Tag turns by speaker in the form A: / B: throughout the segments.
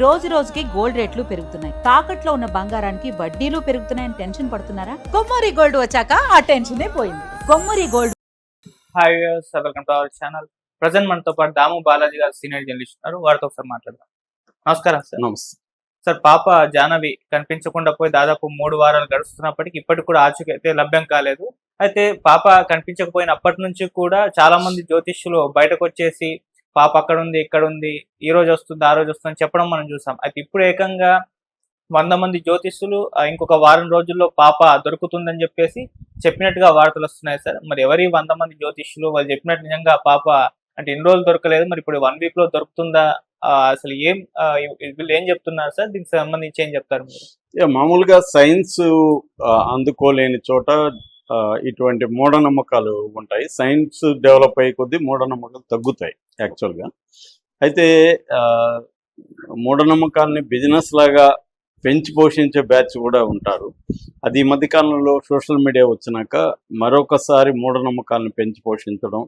A: రోజు రోజుకి గోల్డ్ రేట్లు పెరుగుతున్నాయి. తాకట్లో ఉన్న బంగారానికి వడ్డీలు పెరుగుతున్నాయని టెన్షన్ పడుతున్నారా? కొమ్మూరి గోల్డ్ వచ్చాక ఆ టెన్షనే పోయింది. Kommuri gold.
B: Hi welcome to our channel. Present మనతో పాటు దాము బాలాజీ గారు సీనియర్ జర్నలిస్ట్ ఉన్నారు. వారితో ఒకసారి మాట్లాడదాం. నమస్కారం సార్.
C: నమస్తే
B: సార్, పాప జాహ్నవి కనిపించకుండా పోయి దాదాపు 3 వారాలు గడుస్తున్నప్పటికీ ఇప్పటికి కూడా ఆచూకీ అయితే లభ్యం కాలేదు. అయితే పాప కనిపించకపోయినప్పటి నుంచి కూడా చాలా మంది జ్యోతిష్యులు బయటకు వచ్చేసి పాప అక్కడ ఉంది, ఇక్కడ ఉంది, ఈ రోజు వస్తుంది, ఆ రోజు వస్తుంది చెప్పడం మనం చూసాం. అయితే ఇప్పుడు ఏకంగా 100 మంది జ్యోతిష్యులు ఇంకొక వారం రోజుల్లో పాప దొరుకుతుందని చెప్పినట్టుగా వార్తలు వస్తున్నాయి సార్. మరి ఎవరి 100 మంది జ్యోతిష్యులు? వాళ్ళు చెప్పినట్టు నిజంగా పాప అంటే ఇన్ని రోజులు దొరకలేదు, మరి ఇప్పుడు 1 వీక్ లో దొరుకుతుందా? అసలు వీళ్ళు ఏం చెప్తున్నారు సార్? దీనికి సంబంధించి ఏం చెప్తారు మీరు?
C: మామూలుగా సైన్స్ అందుకోలేని చోట ఇటువంటి మూఢనమ్మకాలు ఉంటాయి. సైన్స్ డెవలప్ అయ్యే కొద్దీ మూఢనమ్మకాలు తగ్గుతాయి యాక్చువల్గా. అయితే మూఢనమ్మకాలని బిజినెస్ లాగా పెంచి పోషించే బ్యాచ్ కూడా ఉంటారు. అది ఈ మధ్యకాలంలో సోషల్ మీడియా వచ్చినాక మరొకసారి మూఢనమ్మకాలను పెంచి పోషించడం,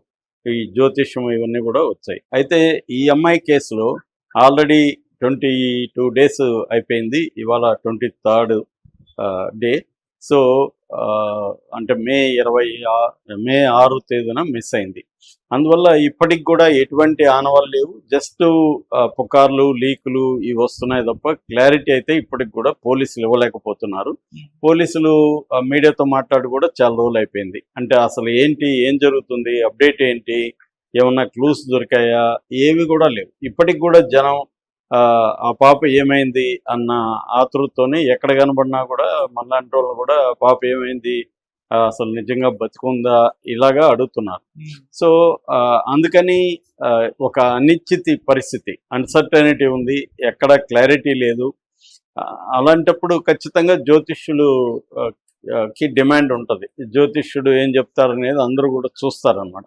C: ఈ జ్యోతిష్యం ఇవన్నీ కూడా వచ్చాయి. అయితే ఈ అమ్మాయి కేసులో ఆల్రెడీ 22 days అయిపోయింది. ఇవాళ 23rd డే. సో అంటే మే 6 తేదీన మిస్ అయింది. అందువల్ల ఇప్పటికి కూడా ఎటువంటి ఆనవాళ్ళు లేవు. జస్ట్ పుకార్లు, లీకులు ఇవి వస్తున్నాయి తప్ప క్లారిటీ అయితే ఇప్పటికి కూడా పోలీసులు ఇవ్వలేకపోతున్నారు. పోలీసులు మీడియాతో మాట్లాడి కూడా చాలా రోజులు అయిపోయింది. అంటే అసలు ఏంటి, ఏం జరుగుతుంది, అప్డేట్ ఏంటి, ఏమన్నా క్లూస్ దొరికాయా, ఏవి కూడా లేవు. ఇప్పటికి కూడా జనం ఆ పాప ఏమైంది అన్న ఆతృతతోనే ఎక్కడ కనబడినా కూడా మనలాంటి వాళ్ళు కూడా పాప ఏమైంది, అసలు నిజంగా బతుకుందా, ఇలాగా అడుగుతున్నారు. సో అందుకని ఒక అనిశ్చిత పరిస్థితి, అన్సర్టనిటీ ఉంది, ఎక్కడ క్లారిటీ లేదు. అలాంటప్పుడు ఖచ్చితంగా జ్యోతిష్యులు కి డిమాండ్ ఉంటుంది. జ్యోతిష్యుడు ఏం చెప్తారనేది అందరూ కూడా చూస్తారనమాట.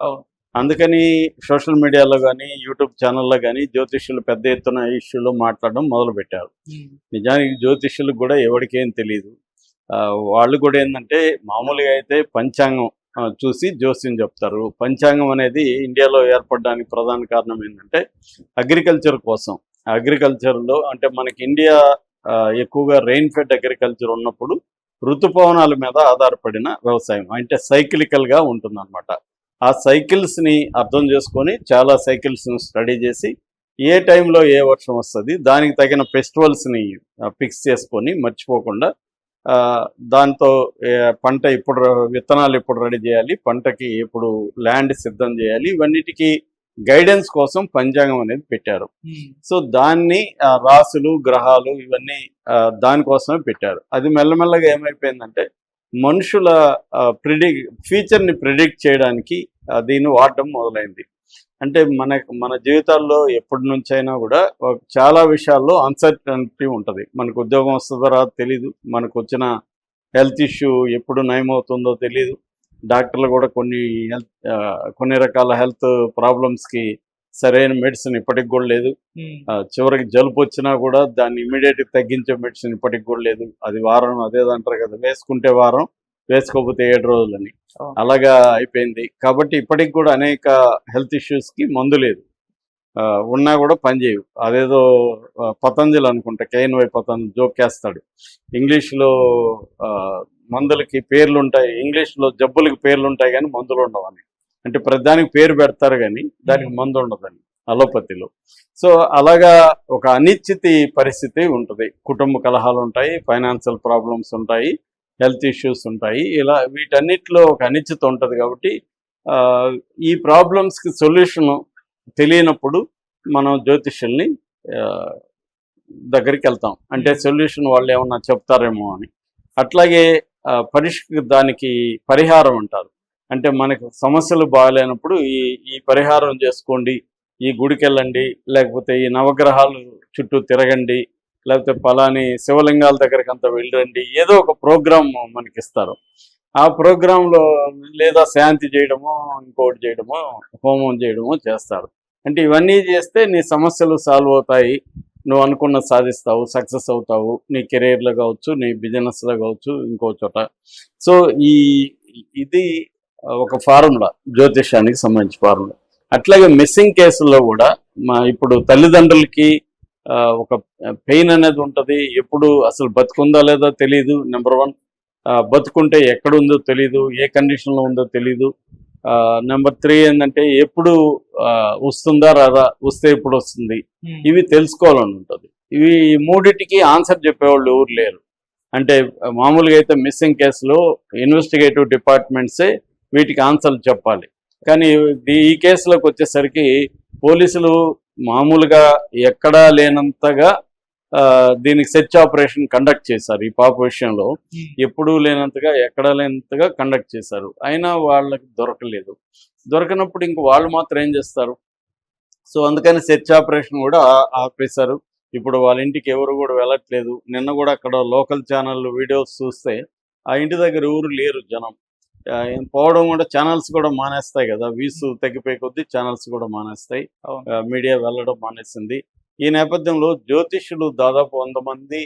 C: అందుకని సోషల్ మీడియాలో కానీ యూట్యూబ్ ఛానల్లో కానీ జ్యోతిష్యులు పెద్ద ఎత్తున ఇష్యూలో మాట్లాడడం మొదలుపెట్టారు. నిజానికి జ్యోతిష్యులకు కూడా ఎవరికేం తెలియదు. వాళ్ళు కూడా ఏంటంటే మామూలుగా అయితే పంచాంగం చూసి జ్యోతిష్యం చెప్తారు. పంచాంగం అనేది ఇండియాలో ఏర్పడడానికి ప్రధాన కారణం ఏంటంటే అగ్రికల్చర్ కోసం. అగ్రికల్చర్లో అంటే మనకి ఇండియా ఎక్కువగా రెయిన్ ఫెడ్ అగ్రికల్చర్ ఉన్నప్పుడు ఋతుపవనాల మీద ఆధారపడిన వ్యవసాయం, అంటే సైక్లికల్గా ఉంటుందన్నమాట. ఆ సైకిల్స్ని అర్థం చేసుకొని చాలా సైకిల్స్ని స్టడీ చేసి ఏ టైంలో ఏ వర్షం వస్తుంది, దానికి తగిన ఫెస్టివల్స్ని ఫిక్స్ చేసుకొని మర్చిపోకుండా దాంతో పంట ఇప్పుడు విత్తనాలు ఎప్పుడు రెడీ చేయాలి, పంటకి ఎప్పుడు ల్యాండ్ సిద్ధం చేయాలి, ఇవన్నిటికీ గైడెన్స్ కోసం పంచాంగం అనేది పెట్టారు. సో దాన్ని రాసులు, గ్రహాలు ఇవన్నీ దానికోసమే పెట్టారు. అది మెల్లమెల్లగా ఏమైపోయిందంటే మనుషుల ఫ్యూచర్ని ప్రిడిక్ట్ చేయడానికి దీన్ని వాడడం మొదలైంది. అంటే మన జీవితాల్లో ఎప్పటి నుంచైనా కూడా చాలా విషయాల్లో అన్సర్టనిటీ ఉంటుంది. మనకు ఉద్యోగం వస్తుందో రాదో తెలీదు, మనకు వచ్చిన హెల్త్ ఇష్యూ ఎప్పుడు నయమవుతుందో తెలీదు. డాక్టర్లు కూడా కొన్ని రకాల హెల్త్ ప్రాబ్లమ్స్కి సరైన మెడిసిన్ ఇప్పటికి కూడా లేదు. చివరికి జలుబు వచ్చినా కూడా దాన్ని ఇమీడియట్గా తగ్గించే మెడిసిన్ ఇప్పటికి కూడా లేదు. అది వారం అదేదంటారు కదా, వేసుకుంటే వారం, వేసుకోకపోతే 7 రోజులని, అలాగా అయిపోయింది. కాబట్టి ఇప్పటికి కూడా అనేక హెల్త్ ఇష్యూస్కి మందు లేదు, ఉన్నా కూడా పనిచేయవు. అదేదో పతంజలి అనుకుంటా, KNY పతంజలి జోకేస్తాడు, ఇంగ్లీష్లో మందులకి పేర్లు ఉంటాయి, ఇంగ్లీష్లో జబ్బులకి పేర్లు ఉంటాయి కానీ మందులు ఉండవని. అంటే ప్రతిదానికి పేరు పెడతారు కానీ దానికి మందు ఉండదని అలోపతిలో. సో అలాగా ఒక అనిశ్చిత పరిస్థితి ఉంటుంది. కుటుంబ కలహాలు ఉంటాయి, ఫైనాన్షియల్ ప్రాబ్లమ్స్ ఉంటాయి, హెల్త్ ఇష్యూస్ ఉంటాయి. ఇలా వీటన్నిటిలో ఒక అనిశ్చిత ఉంటుంది. కాబట్టి ఈ ప్రాబ్లమ్స్కి సొల్యూషన్ తెలియనప్పుడు మనం జ్యోతిష్యుల్ని దగ్గరికి వెళ్తాం. అంటే సొల్యూషన్ వాళ్ళు ఏమన్నా చెప్తారేమో అని. అట్లాగే దానికి పరిహారం అంటారు. అంటే మనకు సమస్యలు బాగాలేనప్పుడు ఈ పరిహారం చేసుకోండి, ఈ గుడికి వెళ్ళండి, లేకపోతే ఈ నవగ్రహాలు చుట్టూ తిరగండి, లేకపోతే పలాని శివలింగాల దగ్గరికి అంతా వెళ్ళండి, ఏదో ఒక ప్రోగ్రామ్ మనకి ఇస్తారు. ఆ ప్రోగ్రాంలో లేదా శాంతి చేయడమో, ఇంకోటి చేయడమో, హోమం చేయడమో చేస్తారు. అంటే ఇవన్నీ చేస్తే నీ సమస్యలు సాల్వ్ అవుతాయి, నువ్వు అనుకున్న సాధిస్తావు, సక్సెస్ అవుతావు, నీ కెరీర్లో కావచ్చు, నీ బిజినెస్లో కావచ్చు, ఇంకో చోట. సో ఇది ఒక ఫార్ములా, జ్యోతిష్యానికి సంబంధించి ఫార్ములా. అట్లాగే మిస్సింగ్ కేసుల్లో కూడా ఇప్పుడు తల్లిదండ్రులకి ఒక పెయిన్ అనేది ఉంటుంది. ఎప్పుడు అసలు బతుకుందా లేదా తెలియదు. నెంబర్ 1, బతుకుంటే ఎక్కడుందో తెలీదు, ఏ కండిషన్లో ఉందో తెలీదు. నెంబర్ 3 ఏంటంటే ఎప్పుడు వస్తుందా రాదా, వస్తే ఎప్పుడు వస్తుంది, ఇవి తెలుసుకోవాలని ఉంటుంది. ఇవి మూడిటికి ఆన్సర్ చెప్పేవాళ్ళు ఎవరు లేరు. అంటే మామూలుగా అయితే మిస్సింగ్ కేసులో ఇన్వెస్టిగేటివ్ డిపార్ట్మెంట్సే వీటికి ఆన్సర్లు చెప్పాలి. కానీ ఈ కేసులోకి వచ్చేసరికి పోలీసులు మామూలుగా ఎక్కడా లేనంతగా దీనికి సెర్చ్ ఆపరేషన్ కండక్ట్ చేశారు. ఈ పాప విషయంలో ఎప్పుడూ లేనంతగా, ఎక్కడా లేనంతగా కండక్ట్ చేశారు. అయినా వాళ్ళకి దొరకలేదు. దొరకనప్పుడు ఇంక వాళ్ళు మాత్రం ఏం చేస్తారు? సో అందుకని సెర్చ్ ఆపరేషన్ కూడా ఆపేశారు. ఇప్పుడు వాళ్ళ ఇంటికి ఎవరు కూడా వెళ్ళట్లేదు. నిన్న కూడా అక్కడ లోకల్ ఛానల్ వీడియోస్ చూస్తే ఆ ఇంటి దగ్గర ఎవరు లేరు జనం. పోవడం కూడా ఛానల్స్ కూడా మానేస్తాయి కదా, వ్యూస్ తగ్గిపోయే కొద్దీ ఛానల్స్ కూడా మానేస్తాయి, మీడియా వెళ్ళడం మానేసింది. ఈ నేపథ్యంలో జ్యోతిష్యులు దాదాపు 100 మంది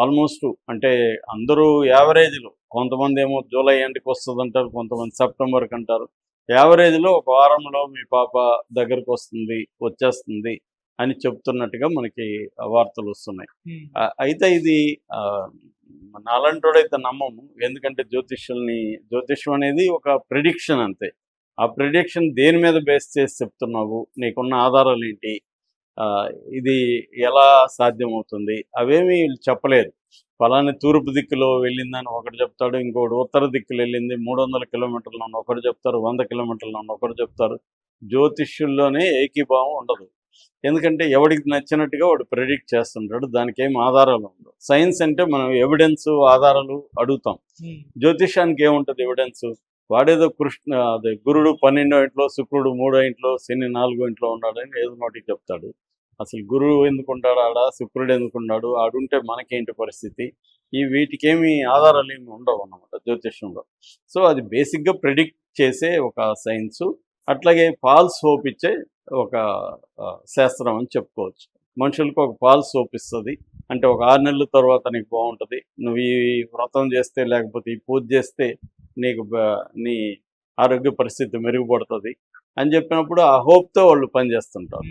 C: ఆల్మోస్ట్, అంటే అందరూ యావరేజ్లో, కొంతమంది ఏమో జూలై ఎండ్కి వస్తుంది అంటారు, కొంతమంది సెప్టెంబర్కి అంటారు. యావరేజ్లో ఒక వారంలో మీ పాప దగ్గరకు వచ్చేస్తుంది అని చెప్తున్నట్టుగా మనకి వార్తలు వస్తున్నాయి. అయితే ఇది నాలంటోడైతే నమ్మము. ఎందుకంటే జ్యోతిష్యం అనేది ఒక ప్రిడిక్షన్ అంతే. ఆ ప్రిడిక్షన్ దేని మీద బేస్ చేసి చెప్తున్నావు, నీకున్న ఆధారాలు ఏంటి, ఇది ఎలా సాధ్యమవుతుంది, అవేమీ వీళ్ళు చెప్పలేరు. ఫలాని తూర్పు దిక్కులో వెళ్ళిందని ఒకటి చెప్తాడు, ఇంకోటి ఉత్తర దిక్కులు వెళ్ళింది 300 కిలోమీటర్లు అని ఒకటి చెప్తారు, 100 కిలోమీటర్లు అని ఒకటి చెప్తారు. జ్యోతిష్యుల్లోనే ఏకీభావం ఉండదు. ఎందుకంటే ఎవడికి నచ్చినట్టుగా వాడు ప్రెడిక్ట్ చేస్తుంటాడు, దానికి ఏం ఆధారాలు ఉండవు. సైన్స్ అంటే మనం ఎవిడెన్స్, ఆధారాలు అడుగుతాం. జ్యోతిష్యానికి ఏముంటుంది ఎవిడెన్స్? వాడేదో అదే గురుడు 12వ ఇంట్లో, శుక్రుడు 3వ ఇంట్లో, శని 4వ ఇంట్లో ఉన్నాడని ఏదో నోటికి చెప్తాడు. అసలు గురువు ఎందుకు ఉంటాడు ఆడ, శుక్రుడు ఎందుకు ఉన్నాడు, ఆడుంటే మనకేంటి పరిస్థితి? వీటికేమి ఆధారాలు ఏమి ఉండవు అన్నమాట జ్యోతిష్యంలో. సో అది బేసిక్గా ప్రెడిక్ట్ చేసే ఒక సైన్సు. అట్లాగే ఫాల్స్ హోప్ ఇచ్చే ఒక శాస్త్రం అని చెప్పుకోవచ్చు. మనుషులకు ఒక ఫాల్స్ హోప్ ఇస్తుంది. అంటే ఒక 6 నెలల తర్వాత నీకు బాగుంటుంది, నువ్వు ఈ వ్రతం చేస్తే, లేకపోతే ఈ పూజ చేస్తే నీకు నీ ఆరోగ్య పరిస్థితి మెరుగుపడుతుంది అని చెప్పినప్పుడు ఆ హోప్తో వాళ్ళు పనిచేస్తుంటారు.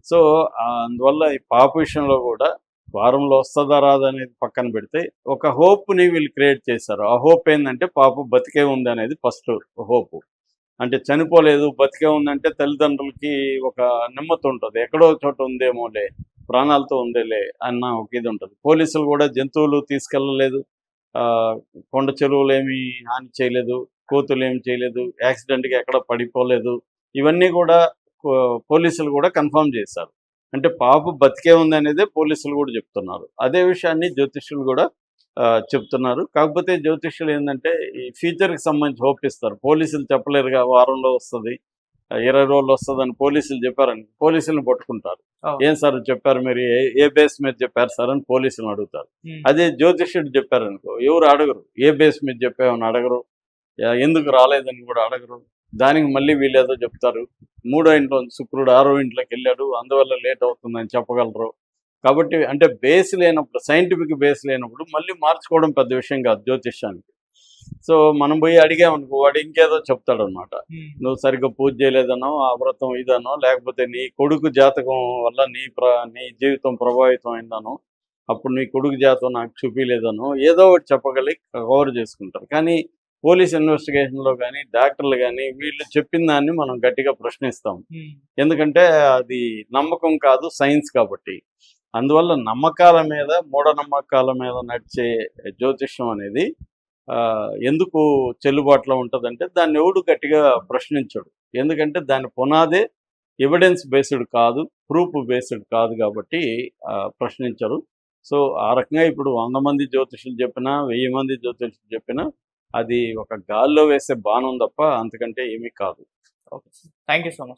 C: సో అందువల్ల ఈ పాప విషయంలో కూడా వారంలో వస్తుందా రాదా అనేది పక్కన పెడితే ఒక హోప్ని వీళ్ళు క్రియేట్ చేశారు. ఆ హోప్ ఏంటంటే పాప బతికే ఉంది అనేది ఫస్ట్ హోప్. అంటే చనిపోలేదు, బతికే ఉందంటే తల్లిదండ్రులకి ఒక నెమ్మది ఉంటుంది, ఎక్కడో చోట ఉందేమోలే, ప్రాణాలతో ఉందేలే అన్న ఒక ఇది ఉంటుంది. పోలీసులు కూడా జంతువులు తీసుకెళ్ళలేదు, కొండ చెరువులు ఏమీ హాని చేయలేదు, కోతులు ఏమి చేయలేదు, యాక్సిడెంట్గా ఎక్కడ పడిపోలేదు, ఇవన్నీ కూడా పోలీసులు కూడా కన్ఫర్మ్ చేశారు. అంటే పాప బతికే ఉంది అనేదే పోలీసులు కూడా చెప్తున్నారు. అదే విషయాన్ని జ్యోతిష్యులు కూడా చెప్తున్నారు. కాకపోతే జ్యోతిష్యులు ఏంటంటే ఈ ఫ్యూచర్కి సంబంధించి హోప్ ఇస్తారు. పోలీసులు చెప్పలేరుగా, వారంలో వస్తుంది, 20 రోజులు వస్తుంది అని పోలీసులు చెప్పారని పోలీసులను పట్టుకుంటారు. ఏం సార్ చెప్పారు మీరు, ఏ బేస్ మీద చెప్పారు సార్ అని పోలీసులను అడుగుతారు. అదే జ్యోతిష్యుడు చెప్పారనుకో ఎవరు అడగరు, ఏ బేస్ మీద చెప్పామని అడగరు, ఎందుకు రాలేదని కూడా అడగరు. దానికి మళ్ళీ వీళ్ళేదో చెప్తారు, 3వ ఇంట్లో శుక్రుడు 6వ ఇంట్లోకి వెళ్ళాడు అందువల్ల లేట్ అవుతుందని చెప్పగలరు. కాబట్టి అంటే బేస్ లేనప్పుడు, సైంటిఫిక్ బేస్ లేనప్పుడు మళ్ళీ మార్చుకోవడం పెద్ద విషయం కాదు జ్యోతిష్యానికి. సో మనం పోయి అడిగామనుకో వాడు ఇంకేదో చెప్తాడు అనమాట. నువ్వు సరిగ్గా పూజ చేయలేదనో, ఆ వ్రతం ఇదనో, లేకపోతే నీ కొడుకు జాతకం వల్ల నీ జీవితం ప్రభావితం అయిందనో, అప్పుడు నీ కొడుకు జాతకం నాకు చూపించలేదనో ఏదో ఒకటి చెప్పగలిగి కవర్ చేసుకుంటారు. కానీ పోలీస్ ఇన్వెస్టిగేషన్లో కానీ డాక్టర్లు కానీ వీళ్ళు చెప్పిన దాన్ని మనం గట్టిగా ప్రశ్నిస్తాం. ఎందుకంటే అది నమ్మకం కాదు, సైన్స్ కాబట్టి. అందువల్ల నమ్మకాల మీద, మూఢనమ్మకాల మీద నడిచే జ్యోతిష్యం అనేది ఎందుకు చెల్లుబాటులో ఉంటుందంటే దాన్ని ఎవడు గట్టిగా ప్రశ్నించడు. ఎందుకంటే దాని పునాదే ఎవిడెన్స్ బేస్డ్ కాదు, ప్రూఫ్ బేస్డ్ కాదు కాబట్టి ప్రశ్నించరు. సో ఆ రకంగా ఇప్పుడు 100 మంది జ్యోతిష్యులు చెప్పినా, 1000 మంది జ్యోతిష్యులు చెప్పినా అది ఒక గాల్లో వేసే బాణం తప్ప అంతకంటే ఏమీ కాదు.
B: Okay, thank you so much.